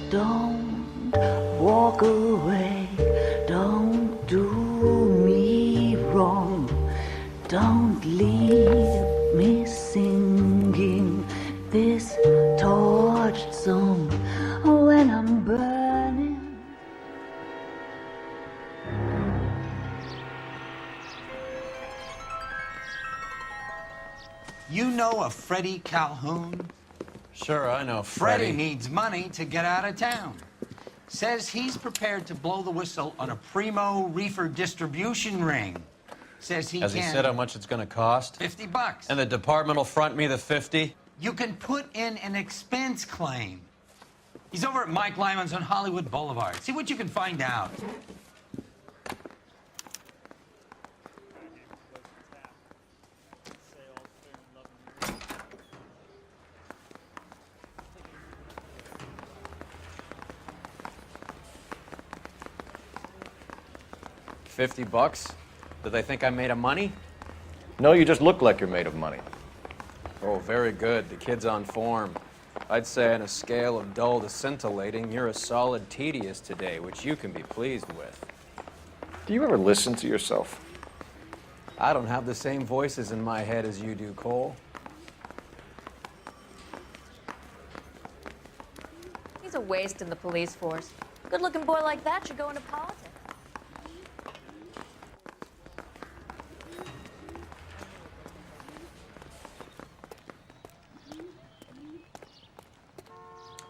Don't walk away, don't do me wrong, don't leave me singing this torched song when I'm burning. You know a Freddie Calhoun? Sure, I know Freddie needs money to get out of town. Says he's prepared to blow the whistle on a primo Reefer distribution ring. Says he Has can... he said how much it's gonna cost? $50. And the department will front me the 50? You can put in an expense claim. He's over at Mike Lyman's on Hollywood Boulevard. See what you can find out. $50? Do they think I'm made of money? No, you just look like you're made of money. Oh, very good. The kid's on form. I'd say on a scale of dull to scintillating, you're a solid tedious today, which you can be pleased with. Do you ever listen to yourself? I don't have the same voices in my head as you do, Cole. He's a waste in the police force. Good-looking boy like that should go into politics.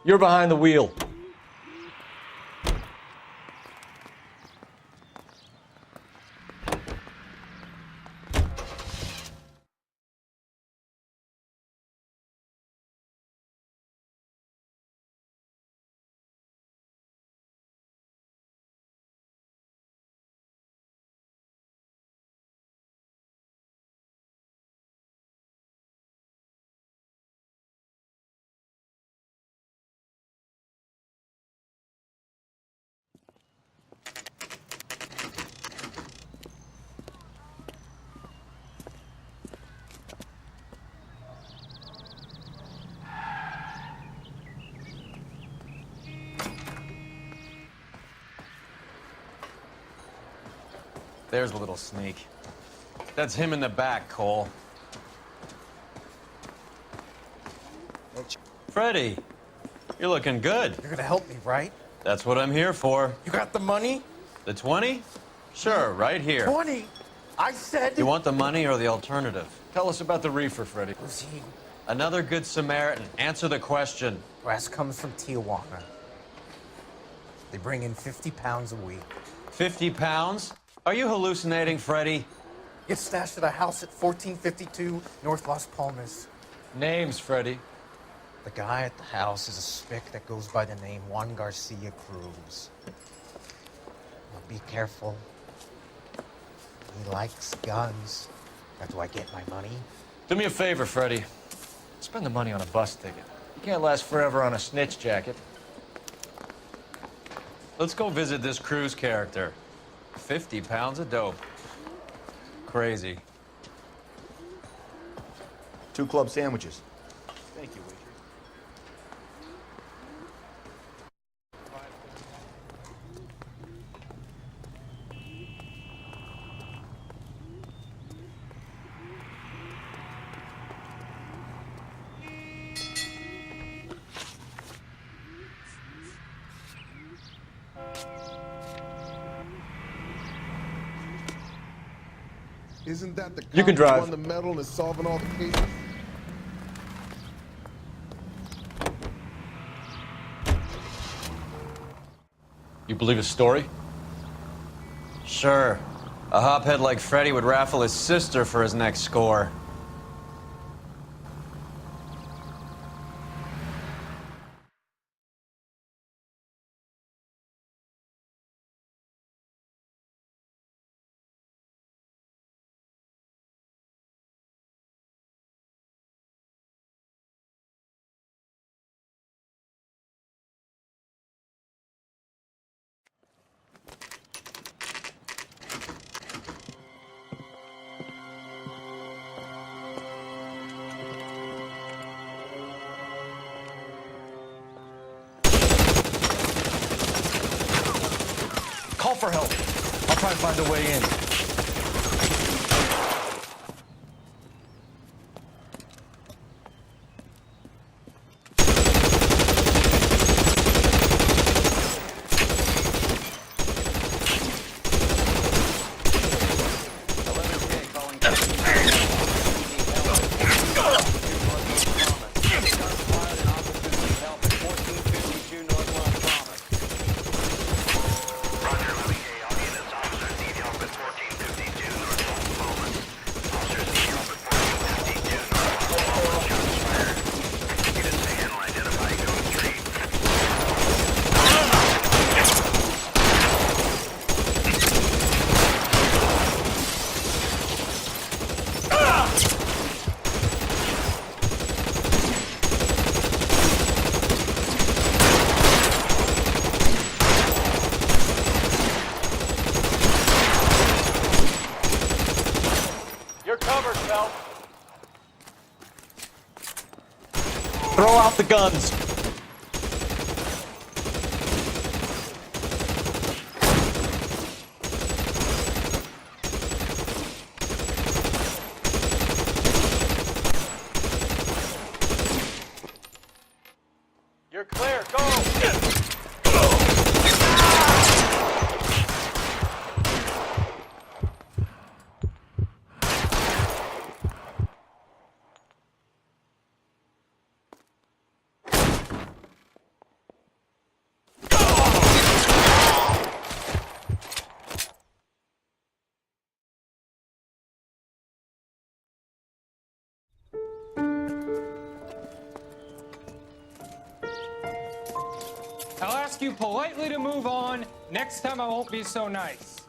You're behind the wheel. There's a little sneak. That's him in the back, Cole. Freddie, you're looking good. You're gonna help me, right? That's what I'm here for. You got the money? The 20? Sure, right here. 20? I said... You want the money or the alternative? Tell us about the reefer, Freddie. Who's he? Another good Samaritan. Answer the question. Brass comes from Tijuana. They bring in 50 pounds a week. 50 pounds? Are you hallucinating, Freddie? Gets stashed at a house at 1452 North Las Palmas. Names, Freddie. The guy at the house is a spick that goes by the name Juan Garcia Cruz. Now be careful. He likes guns. That's why I get my money. Do me a favor, Freddie. Spend the money on a bus ticket. You can't last forever on a snitch jacket. Let's go visit this Cruz character. 50 pounds of dope. Crazy. 2 club sandwiches. Thank you, waitress. Isn't that the You can cop who drive. won the medal and is solving all the cases? You believe his story? Sure. A hophead like Freddie would raffle his sister for his next score. for help. I'll try and find a way in. Throw out the guns. You're clear. Go. I'll ask you politely to move on. Next time I won't be so nice.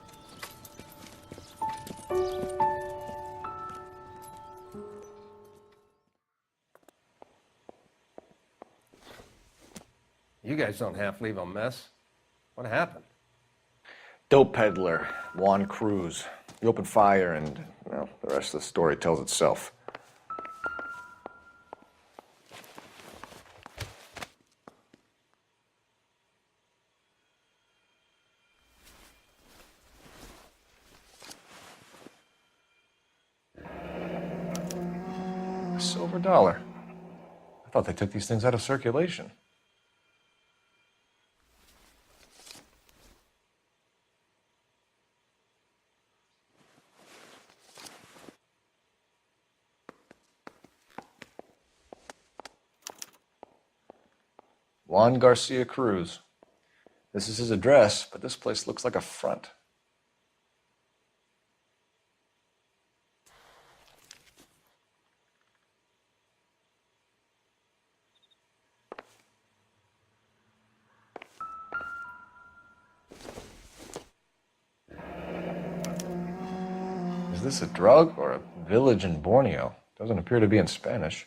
You guys don't half leave a mess. What happened? Dope peddler, Juan Cruz. He opened fire and, well, the rest of the story tells itself. Silver dollar. I thought they took these things out of circulation. Juan Garcia Cruz. This is his address, but this place looks like a front. Is this a drug or a village in Borneo? Doesn't appear to be in Spanish.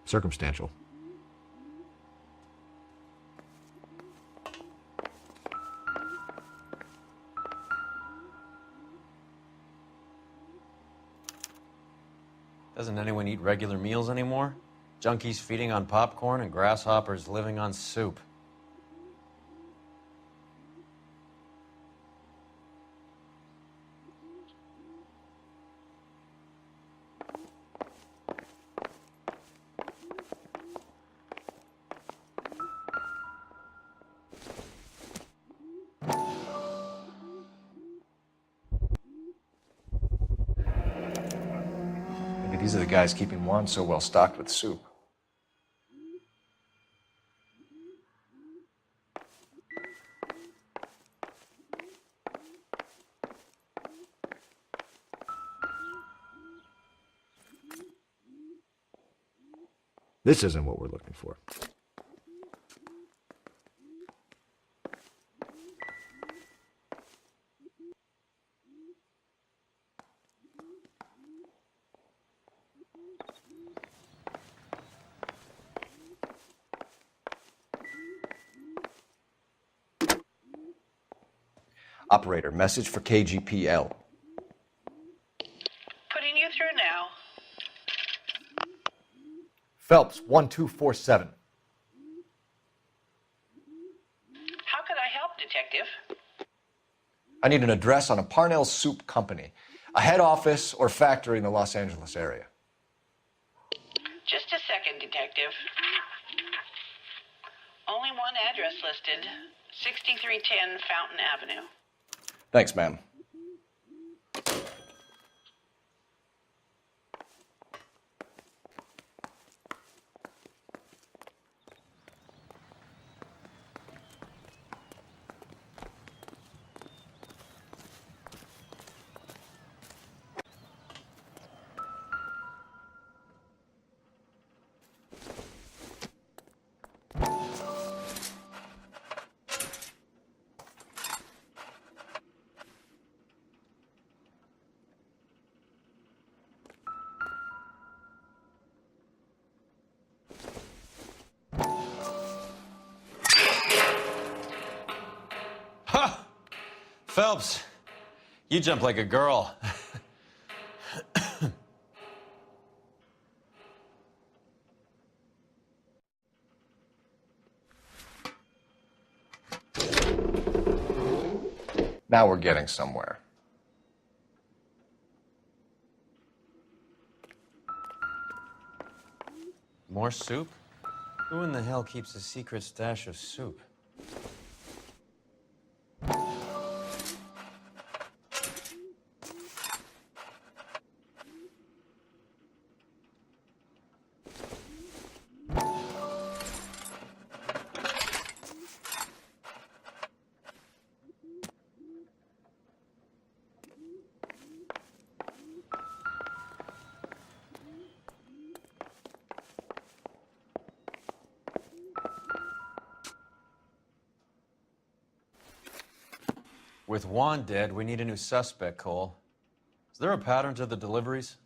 Circumstantial. Doesn't anyone eat regular meals anymore? Junkies feeding on popcorn and grasshoppers living on soup. Maybe these are the guys keeping Juan so well stocked with soup. This isn't what we're looking for. Operator, message for KGPL. Putting you through now. Phelps, 1247. How could I help, Detective? I need an address on a Parnell Soup Company, a head office or factory in the Los Angeles area. Just a second, Detective. Only one address listed, 6310 Fountain Avenue. Thanks, ma'am. Phelps, you jump like a girl. Now we're getting somewhere. More soup? Who in the hell keeps a secret stash of soup? With Juan dead, we need a new suspect, Cole. Is there a pattern to the deliveries?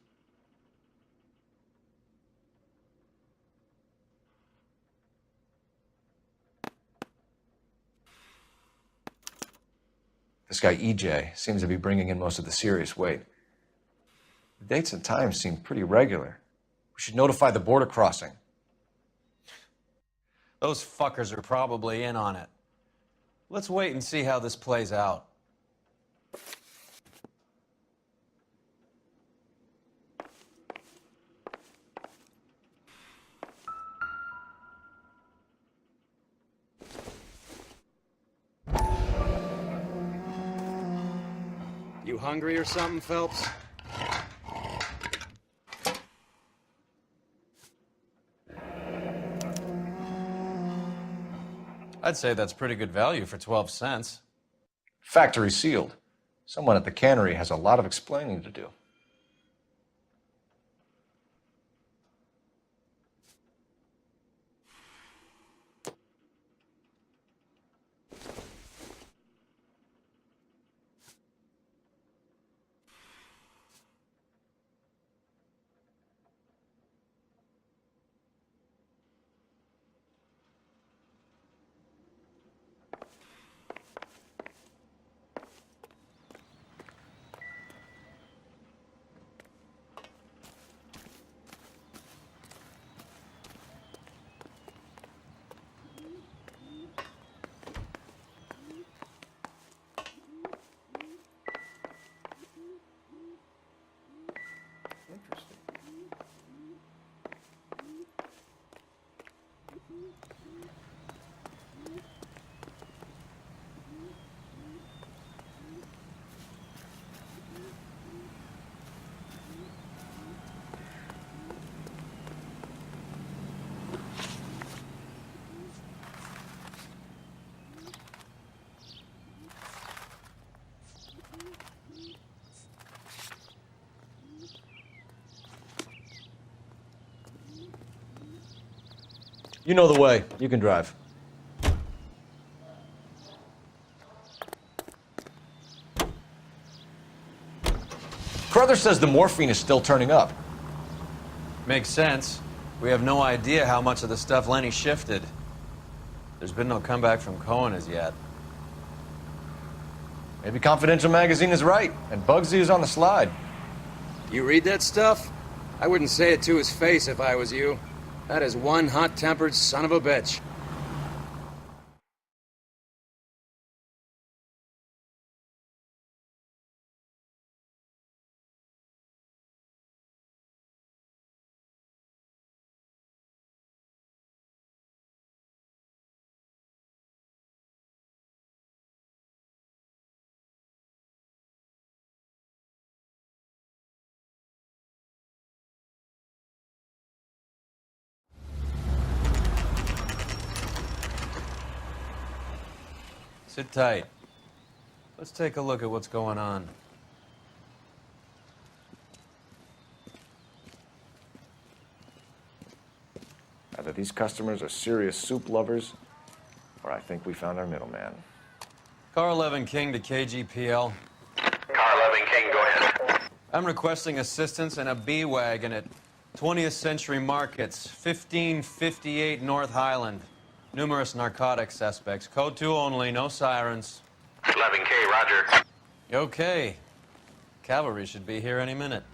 This guy, EJ, seems to be bringing in most of the serious weight. The dates and times seem pretty regular. We should notify the border crossing. Those fuckers are probably in on it. Let's wait and see how this plays out. You hungry or something, Phelps? I'd say that's pretty good value for 12 cents. Factory sealed. Someone at the cannery has a lot of explaining to do. You know the way. You can drive. Carruthers says the morphine is still turning up. Makes sense. We have no idea how much of the stuff Lenny shifted. There's been no comeback from Cohen as yet. Maybe Confidential Magazine is right, and Bugsy is on the slide. You read that stuff? I wouldn't say it to his face if I was you. That is one hot-tempered son of a bitch. Sit tight. Let's take a look at what's going on. Either these customers are serious soup lovers, or I think we found our middleman. Car 11 King to KGPL. Car 11 King, go ahead. I'm requesting assistance in a B-Wagon at 20th Century Markets, 1558 North Highland. Numerous narcotic suspects. Code 2 only, no sirens. 11K, roger. Okay. Cavalry should be here any minute.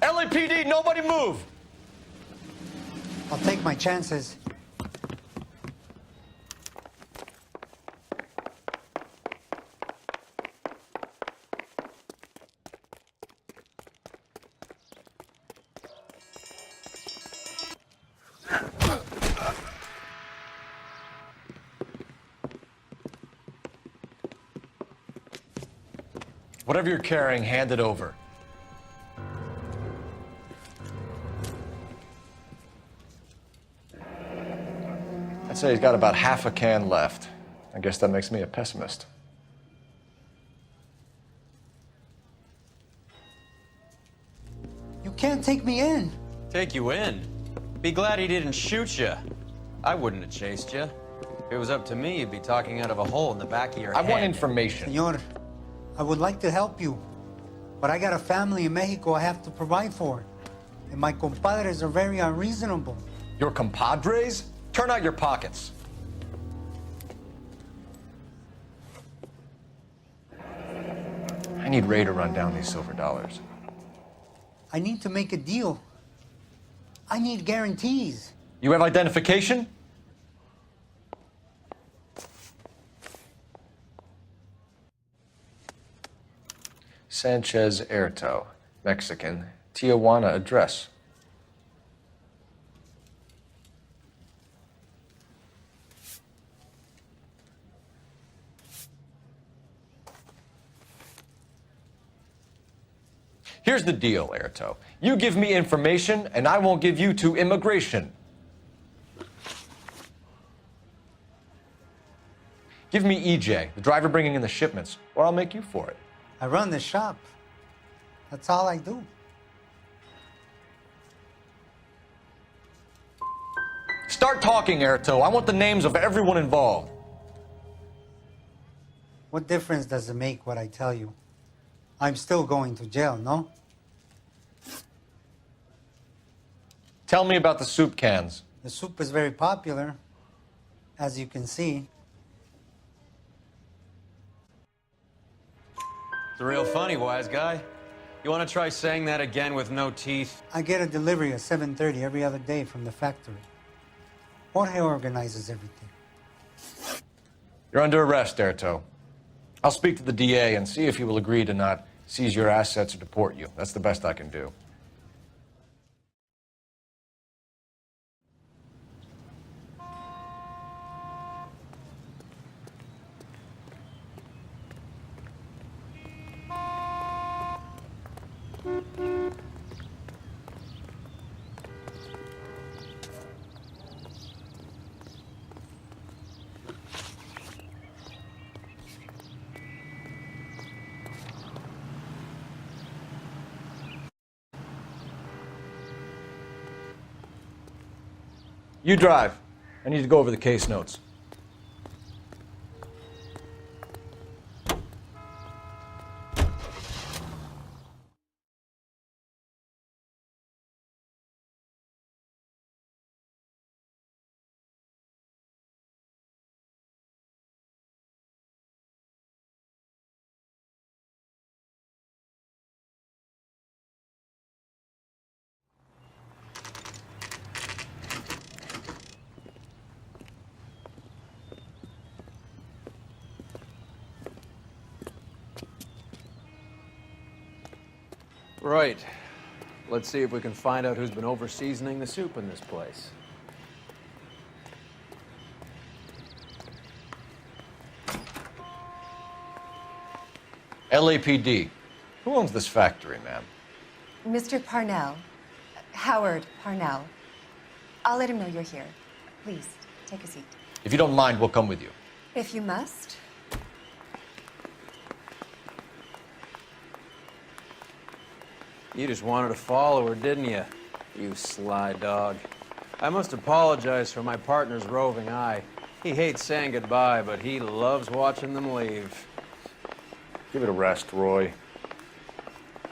LAPD, nobody move! I'll take my chances. Whatever you're carrying, hand it over. I'd say he's got about half a can left. I guess that makes me a pessimist. You can't take me in. Take you in? Be glad he didn't shoot you. I wouldn't have chased you. If it was up to me, you'd be talking out of a hole in the back of your head. I want information. Senor, I would like to help you, but I got a family in Mexico I have to provide for. And my compadres are very unreasonable. Your compadres? Turn out your pockets. I need Ray to run down these silver dollars. I need to make a deal. I need guarantees. You have identification? Sanchez Erto, Mexican, Tijuana address. Here's the deal, Erto. You give me information, and I won't give you to immigration. Give me EJ, the driver bringing in the shipments, or I'll make you for it. I run the shop. That's all I do. Start talking, Erto. I want the names of everyone involved. What difference does it make what I tell you? I'm still going to jail, no? Tell me about the soup cans. The soup is very popular, as you can see. It's real funny, wise guy. You want to try saying that again with no teeth? I get a delivery at 7:30 every other day from the factory. Jorge organizes everything. You're under arrest, Erto. I'll speak to the DA and see if he will agree to not seize your assets or deport you. That's the best I can do. You drive. I need to go over the case notes. Right. Let's see if we can find out who's been over-seasoning the soup in this place. LAPD. Who owns this factory, ma'am? Mr. Parnell. Howard Parnell. I'll let him know you're here. Please, take a seat. If you don't mind, we'll come with you. If you must. You just wanted to follow her, didn't you? You sly dog. I must apologize for my partner's roving eye. He hates saying goodbye, but he loves watching them leave. Give it a rest, Roy.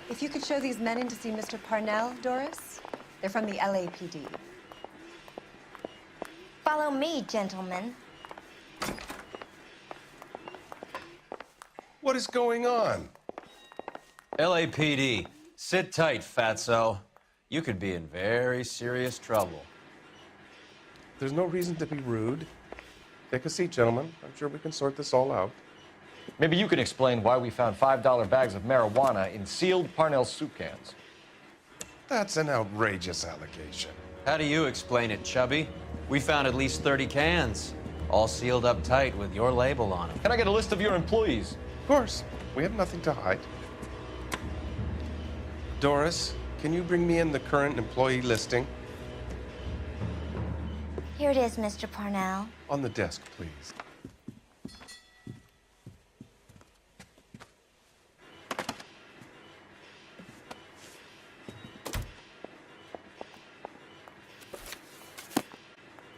If you could show these men in to see Mr. Parnell, Doris. They're from the LAPD. Follow me, gentlemen. What is going on? LAPD, sit tight, fatso. You could be in very serious trouble. There's no reason to be rude. Take a seat, gentlemen. I'm sure we can sort this all out. Maybe you can explain why we found $5 bags of marijuana in sealed Parnell soup cans. That's an outrageous allegation. How do you explain it, Chubby? We found at least 30 cans, all sealed up tight with your label on them. Can I get a list of your employees? Of course. We have nothing to hide. Doris, can you bring me in the current employee listing? Here it is, Mr. Parnell. On the desk, please.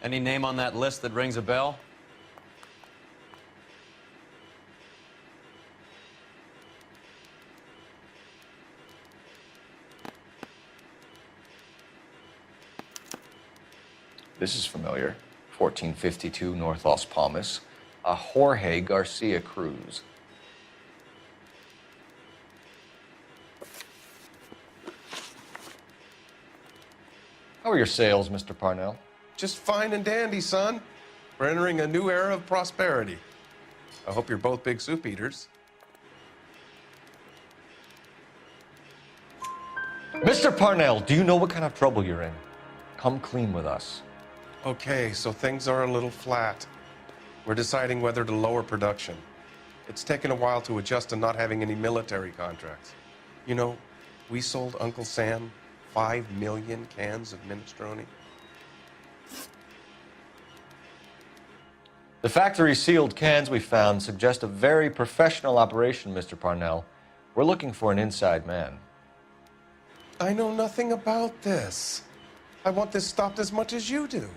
Any name on that list that rings a bell? This is familiar. 1452 North Las Palmas. A Jorge Garcia Cruz. How are your sales, Mr. Parnell? Just fine and dandy, son. We're entering a new era of prosperity. I hope you're both big soup eaters. Mr. Parnell, do you know what kind of trouble you're in? Come clean with us. Okay, so things are a little flat. We're deciding whether to lower production. It's taken a while to adjust to not having any military contracts. You know, we sold Uncle Sam 5 million cans of minestrone. The factory sealed cans we found suggest a very professional operation, Mr. Parnell. We're looking for an inside man. I know nothing about this. I want this stopped as much as you do.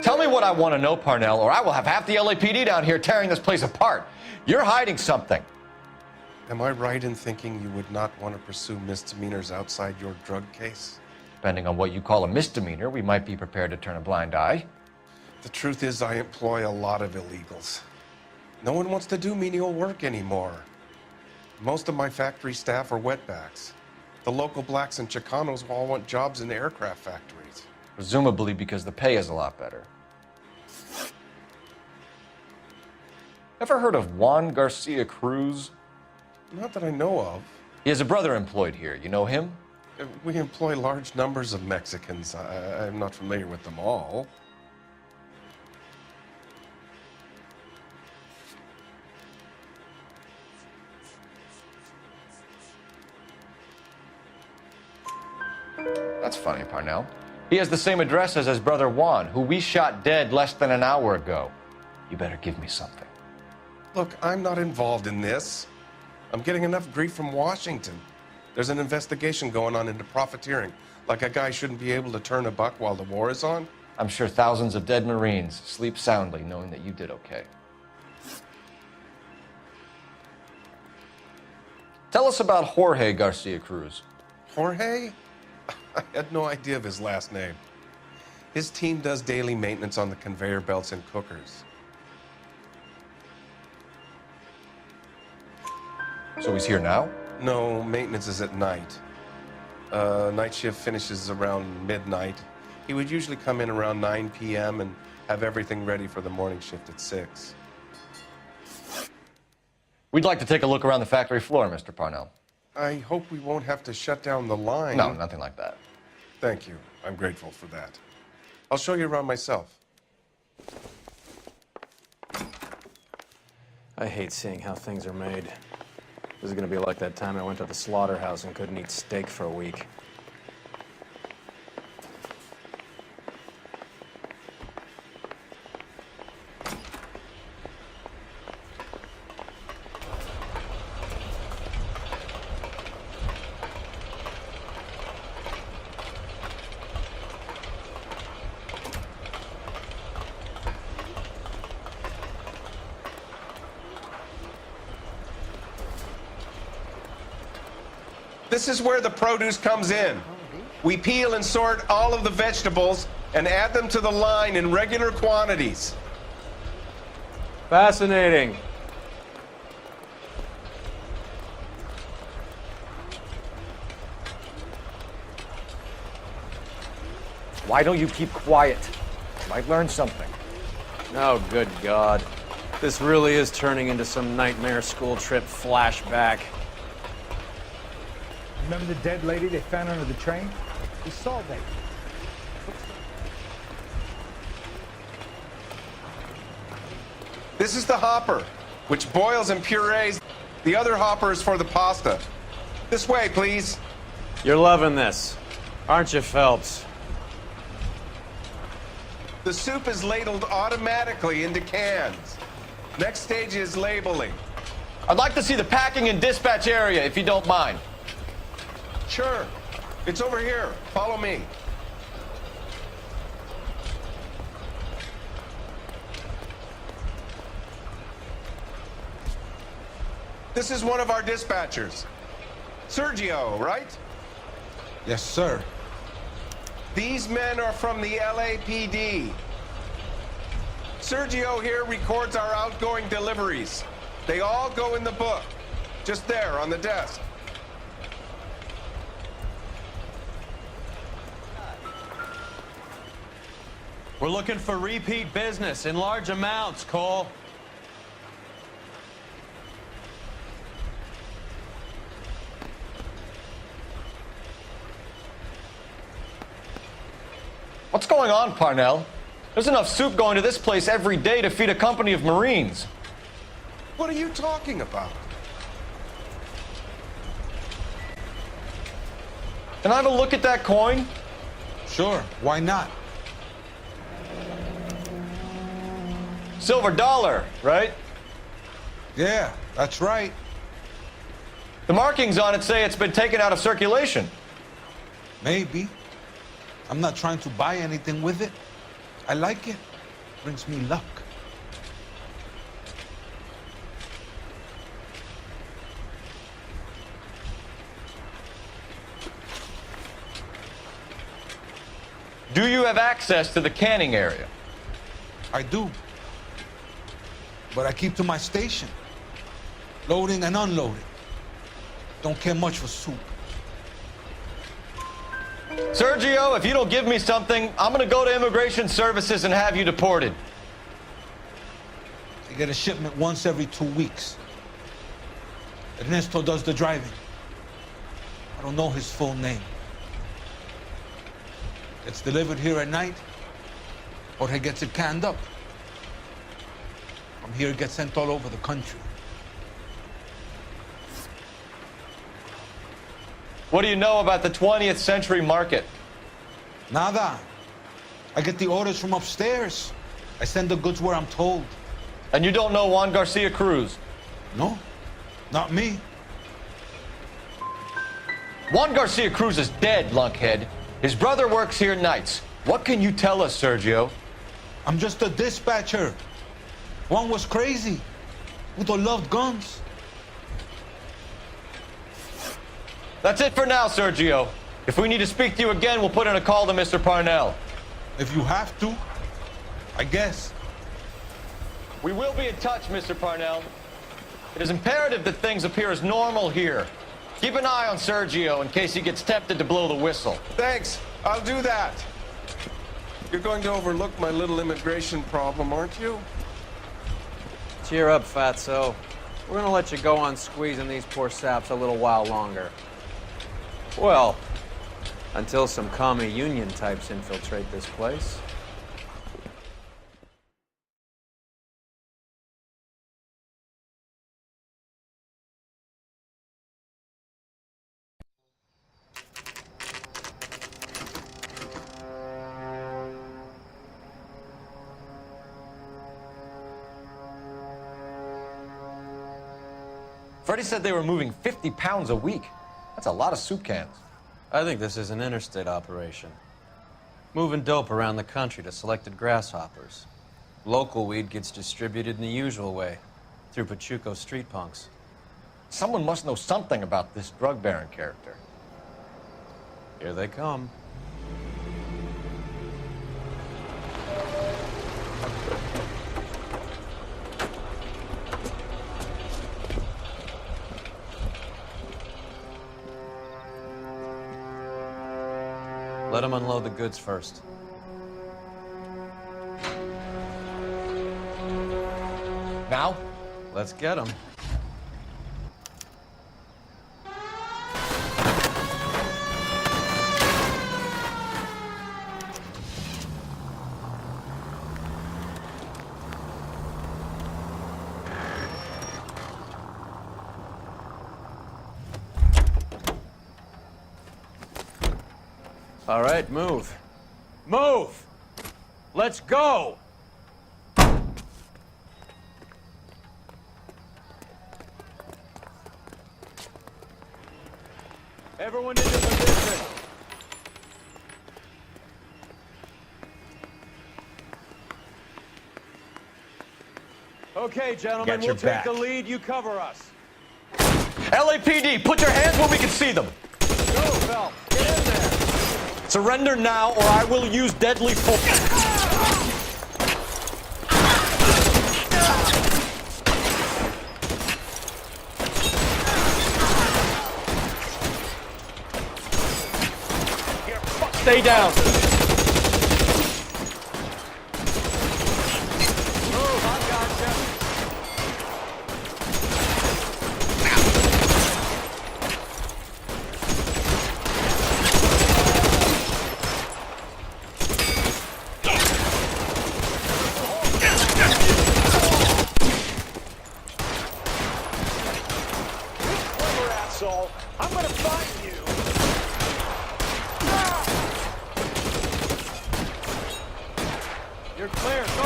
Tell me what I want to know, Parnell, or I will have half the LAPD down here tearing this place apart. You're hiding something. Am I right in thinking you would not want to pursue misdemeanors outside your drug case? Depending on what you call a misdemeanor, we might be prepared to turn a blind eye. The truth is, I employ a lot of illegals. No one wants to do menial work anymore. Most of my factory staff are wetbacks. The local blacks and Chicanos all want jobs in aircraft factories. Presumably because the pay is a lot better. Ever heard of Juan Garcia Cruz? Not that I know of. He has a brother employed here. You know him? We employ large numbers of Mexicans. I'm not familiar with them all. That's funny, Parnell. He has the same address as his brother Juan, who we shot dead less than an hour ago. You better give me something. Look, I'm not involved in this. I'm getting enough grief from Washington. There's an investigation going on into profiteering. Like a guy shouldn't be able to turn a buck while the war is on. I'm sure thousands of dead Marines sleep soundly knowing that you did okay. Tell us about Jorge Garcia Cruz. Jorge? I had no idea of his last name. His team does daily maintenance on the conveyor belts and cookers. So he's here now? No, maintenance is at night. Night shift finishes around midnight. He would usually come in around 9 p.m. and have everything ready for the morning shift at 6. We'd like to take a look around the factory floor, Mr. Parnell. I hope we won't have to shut down the line. No, nothing like that. Thank you. I'm grateful for that. I'll show you around myself. I hate seeing how things are made. This is gonna be like that time I went to the slaughterhouse and couldn't eat steak for a week. This is where the produce comes in. We peel and sort all of the vegetables and add them to the line in regular quantities. Fascinating. Why don't you keep quiet? Might learn something. Oh, good God. This really is turning into some nightmare school trip flashback. Remember the dead lady they found under the train? We solved that. This is the hopper, which boils and purees. The other hopper is for the pasta. This way, please. You're loving this, aren't you, Phelps? The soup is ladled automatically into cans. Next stage is labeling. I'd like to see the packing and dispatch area, if you don't mind. Sure. It's over here. Follow me. This is one of our dispatchers. Sergio, right? Yes, sir. These men are from the LAPD. Sergio here records our outgoing deliveries. They all go in the book, just there on the desk. We're looking for repeat business in large amounts, Cole. What's going on, Parnell? There's enough soup going to this place every day to feed a company of Marines. What are you talking about? Can I have a look at that coin? Sure, why not? Silver dollar, right? Yeah, that's right. The markings on it say it's been taken out of circulation. Maybe. I'm not trying to buy anything with it. I like it. Brings me luck. Do you have access to the canning area? I do. But I keep to my station. Loading and unloading. Don't care much for soup. Sergio, if you don't give me something, I'm gonna go to Immigration Services and have you deported. I get a shipment once every 2 weeks. Ernesto does the driving. I don't know his full name. It's delivered here at night, or he gets it canned up. From here, it gets sent all over the country. What do you know about the 20th century market? Nada. I get the orders from upstairs. I send the goods where I'm told. And you don't know Juan Garcia Cruz? No, not me. Juan Garcia Cruz is dead, lunkhead. His brother works here nights. What can you tell us, Sergio? I'm just a dispatcher. Juan was crazy. Udo loved guns. That's it for now, Sergio. If we need to speak to you again, we'll put in a call to Mr. Parnell. If you have to, I guess. We will be in touch, Mr. Parnell. It is imperative that things appear as normal here. Keep an eye on Sergio in case he gets tempted to blow the whistle. Thanks. I'll do that. You're going to overlook my little immigration problem, aren't you? Cheer up, fatso. We're gonna let you go on squeezing these poor saps a little while longer. Well, until some commie union types infiltrate this place. Freddie said they were moving 50 pounds a week. That's a lot of soup cans. I think this is an interstate operation. Moving dope around the country to selected grasshoppers. Local weed gets distributed in the usual way, through Pachuco street punks. Someone must know something about this drug baron character. Here they come. Let them unload the goods first. Now? Let's get them. All right, move. Move! Let's go! Everyone into position. Okay, gentlemen, Got your we'll take back. the lead. You cover us. LAPD, put your hands where we can see them. Go, Phelps. Get in there. Surrender now, or I will use deadly force. Stay down. Move, I gotcha. Clever asshole. I'm gonna find you. You're clear. Go.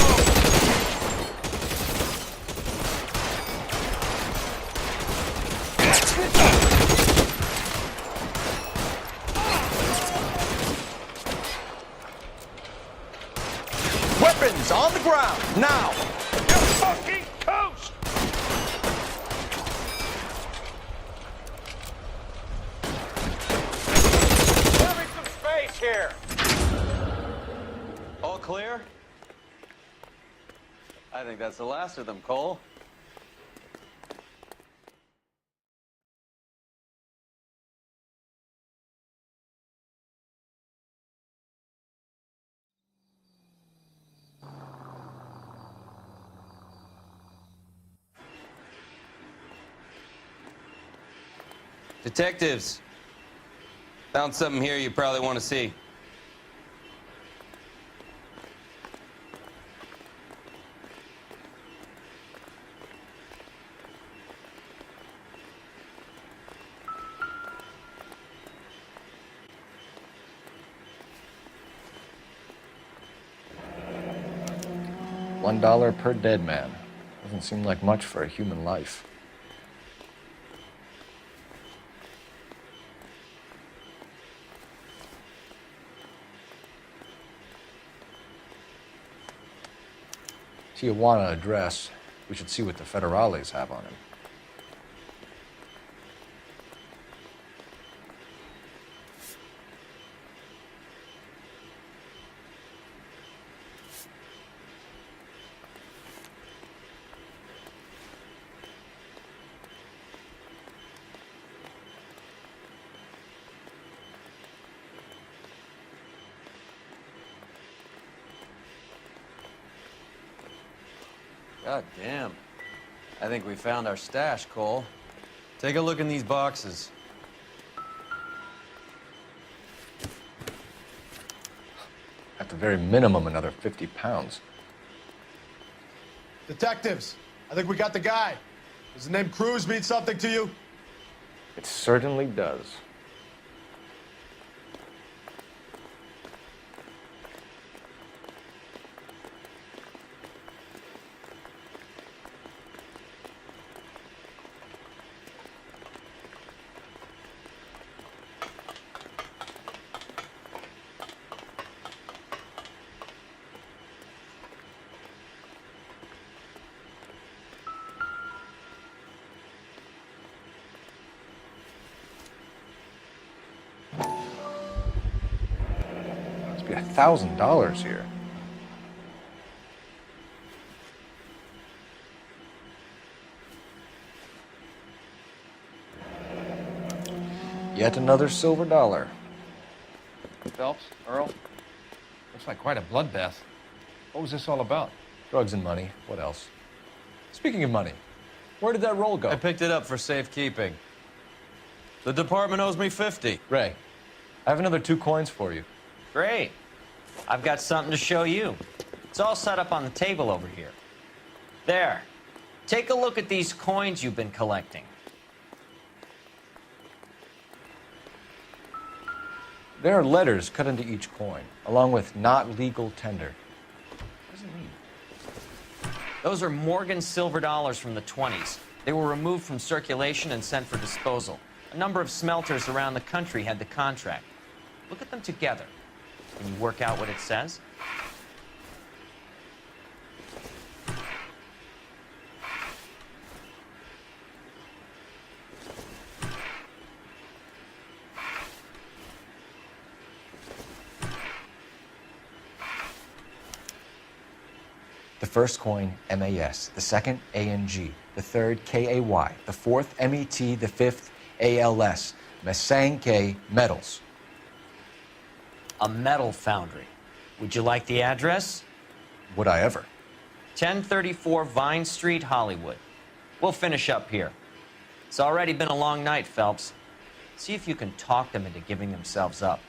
Weapons on the ground, now! You fucking toast! Having some space here. All clear? I think that's the last of them, Cole. Detectives, found something here you probably want to see. $1 per dead man. Doesn't seem like much for a human life. Tijuana address. We should see what the federales have on him. God damn. I think we found our stash, Cole. Take a look in these boxes. At the very minimum, another 50 pounds. Detectives, I think we got the guy. Does the name Cruz mean something to you? It certainly does. Be $1,000 here. Yet another silver dollar. Phelps, Earl, looks like quite a bloodbath. What was this all about? Drugs and money. What else? Speaking of money, where did that roll go? I picked it up for safekeeping. The department owes me 50. Ray, I have another 2 coins for you. Great. I've got something to show you. It's all set up on the table over here. There. Take a look at these coins you've been collecting. There are letters cut into each coin, along with not legal tender. What does it mean? Those are Morgan silver dollars from the 20s. They were removed from circulation and sent for disposal. A number of smelters around the country had the contract. Look at them together. Can you work out what it says? The first coin, MAS. The second, ANG. The third, KAY. The fourth, MET. The fifth, ALS. Masanke Metals. A metal foundry. Would you like the address? Would I ever? 1034 Vine Street, Hollywood. We'll finish up here. It's already been a long night, Phelps. See if you can talk them into giving themselves up.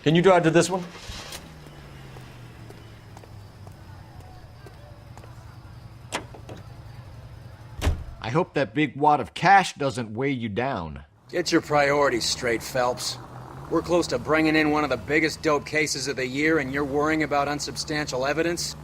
Can you drive to this one? I hope that big wad of cash doesn't weigh you down. Get your priorities straight, Phelps. We're close to bringing in one of the biggest dope cases of the year, and you're worrying about unsubstantial evidence?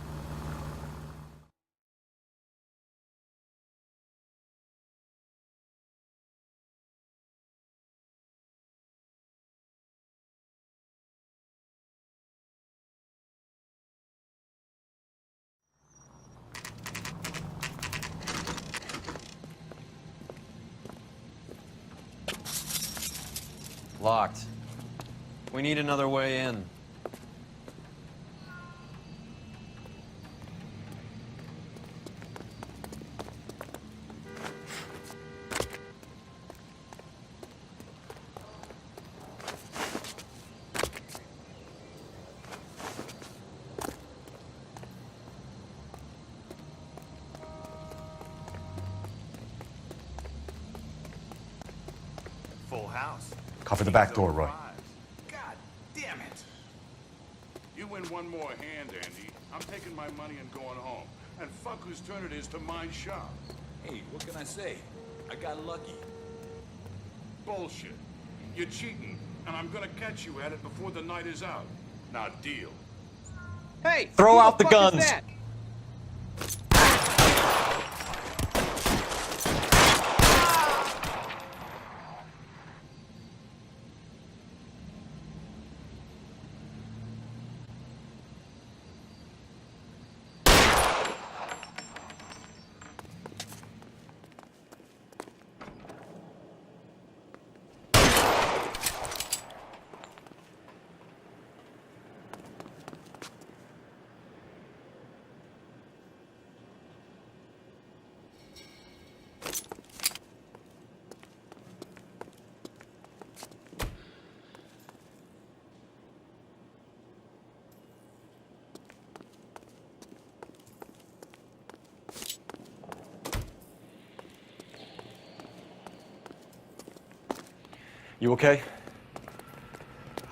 Locked. We need another way in. Full house. Cover the back door, Roy. God damn it. You win one more hand, Andy. I'm taking my money and going home. And fuck whose turn it is to mind shop. Hey, what can I say? I got lucky. Bullshit. You're cheating, and I'm gonna catch you at it before the night is out. Now deal. Hey! Throw out the guns! You okay?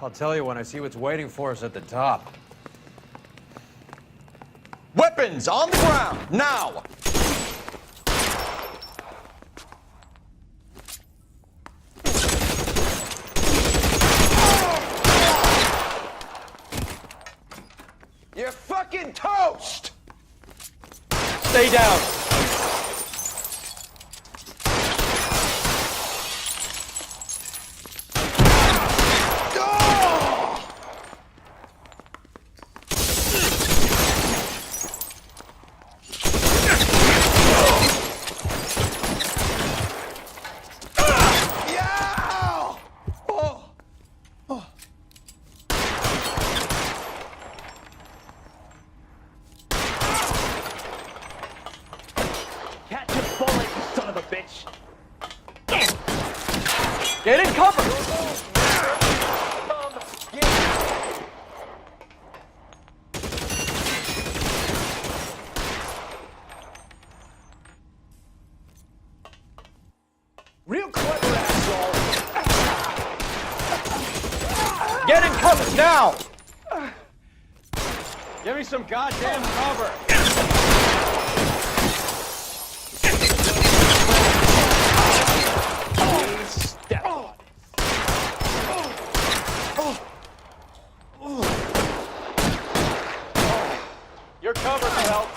I'll tell you when I see what's waiting for us at the top. Weapons on the ground, now! You're fucking toast! Stay down. Catch a bullet, you son of a bitch! Get in cover! Real clever, asshole! Get in cover, now! Give me some goddamn cover! Step on it. You're covered, Phelps.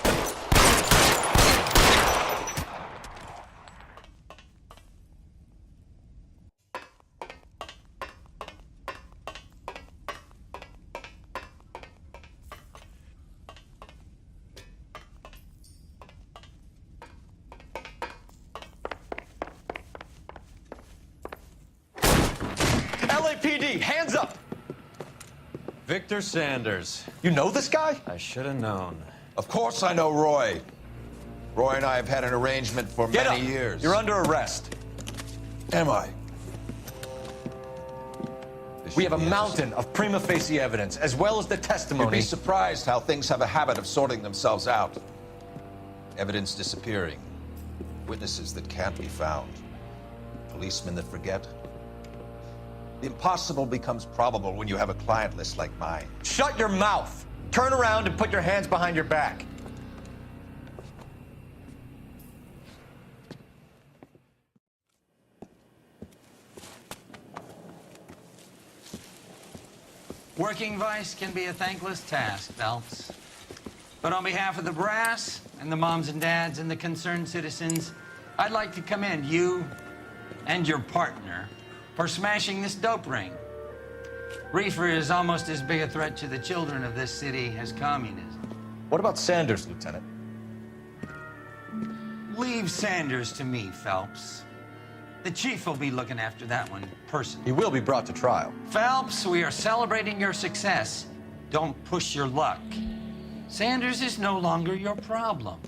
LAPD, hands up! Victor Sanders. You know this guy? I should have known. Of course I know Roy. Roy and I have had an arrangement for Get many up. years. You're under arrest. Am I? We have a mountain of prima facie evidence, as well as the You'd testimony. be surprised how things have a habit of sorting themselves out. Evidence disappearing. Witnesses that can't be found. Policemen that forget. The impossible becomes probable when you have a client list like mine. Shut your mouth! Turn around and put your hands behind your back. Working vice can be a thankless task, Phelps. But on behalf of the brass and the moms and dads and the concerned citizens, I'd like to commend you and your partner for smashing this dope ring. Reefer is almost as big a threat to the children of this city as communism. What about Sanders, Lieutenant? Leave Sanders to me, Phelps. The chief will be looking after that one personally. He will be brought to trial. Phelps, we are celebrating your success. Don't push your luck. Sanders is no longer your problem.